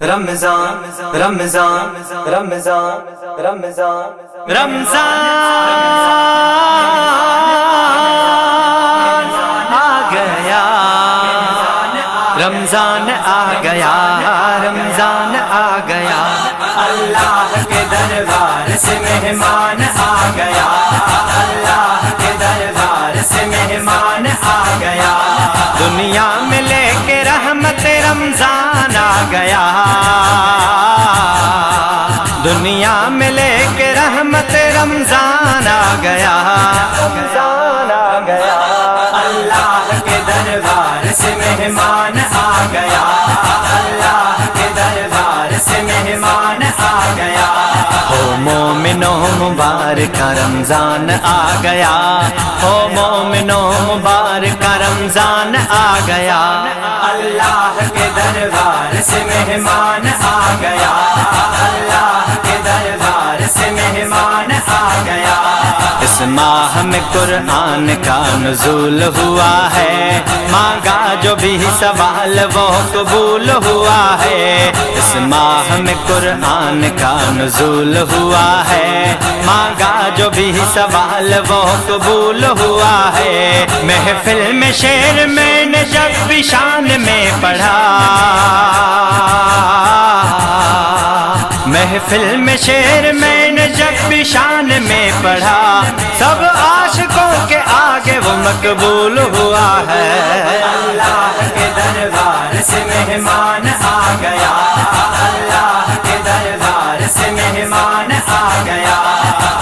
رمضان رمضان رمضان رمضان رمضان آ گیا، رمضان آ گیا، رمضان آ گیا، اللہ کے دربار سے مہمان آ گیا، اللہ کے دربار سے مہمان آ گیا، دنیا میں لے کے رحمت رمضان آ گیا، دنیا میں لے کے رحمت رمضان آ گیا، رمضان آ گیا، اللہ کے دربار سے مہمان آ گیا، اللہ کے دربار سے مہمان آ گیا، ہو مومنو مبارک رمضان آ گیا، ہو مومنو مبارک رمضان آ گیا، اللہ کے دربار سے مہمان آ گیا، اللہ کے دربار سے مہمان آ گیا، اس ماہ میں قرآن کا نزول ہوا ہے، مانگا جو بھی سوال وہ قبول ہوا ہے، اس ماہ میں قرآن کا نزول ہوا ہے، مانگا جو بھی سوال وہ قبول ہوا ہے، محفل میں شعر میں نے جب بھی شان میں پڑھا، محفل میں شعر میں نے جب بھی شان میں پڑھا، سب عاشقوں کے آگے وہ مقبول ہوا ہے، اللہ کے دربار سے مہمان آ گیا، اللہ کے دربار سے مہمان آ گیا،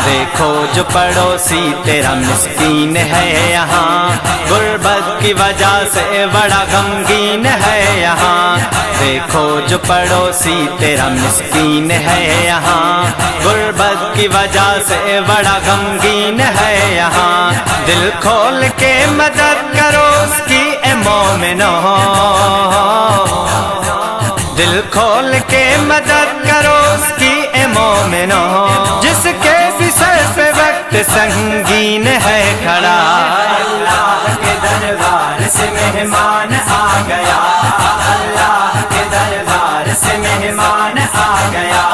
دیکھو جو پڑوسی تیرا مسکین ہے یہاں، غربت کی وجہ سے بڑا غمگین ہے یہاں، دیکھو جو پڑوسی تیرا مسکین ہے یہاں، غربت کی وجہ سے بڑا غمگین ہے یہاں، دل کھول کے مدد کرو اس کی اے مومنو، دل کھول کے مدد کرو اس کی اے مومنو، جس کے بھی سر پہ وقت سنگین ہے کھڑا، اللہ کے دربار سے مہمان آ گیا، اللہ کے دربار سے مہمان آ گیا،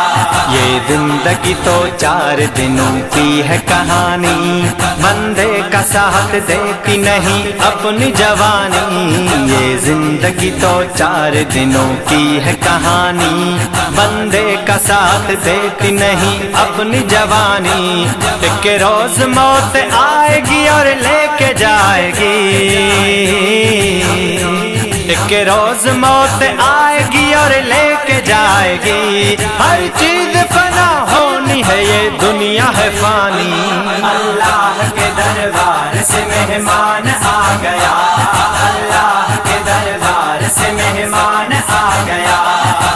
یہ زندگی تو 4 دنوں کی ہے کہانی، بندے کا ساتھ دیتی نہیں اپنی جوانی، یہ زندگی تو 4 دنوں کی ہے کہانی، بندے کا ساتھ دیتی نہیں اپنی جوانی، ایک روز موت آئے گی اور لے کے جائے گی، ایک روز موت آئے گی اور لے کے جائے گی، ہر چیز فنا ہونی ہے یہ دنیا ہے فانی، اللہ کے دربار سے مہمان آ گیا، اللہ کے دربار سے مہمان آ گیا،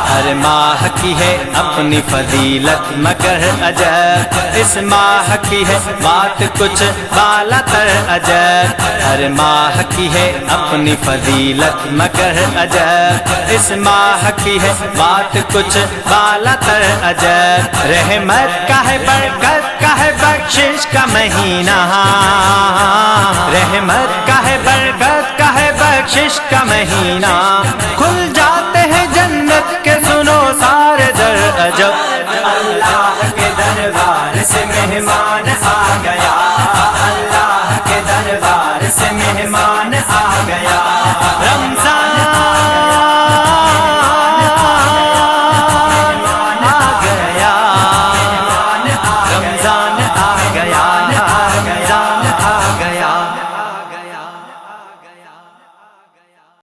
ہر ماہ کی ہے اپنی فضیلت مگر عجب، اس ماہ کی ہے بات کچھ بالا تر عجب، ہر ماہ کی ہے اپنی فضیلت مگر عجب، اس ماہ کی ہے بات کچھ بالا تر عجب، رحمت کا ہے برکت کا ہے بخشش کا مہینہ، رحمت کا ہے برکت کا ہے بخشش کا مہینہ، کھل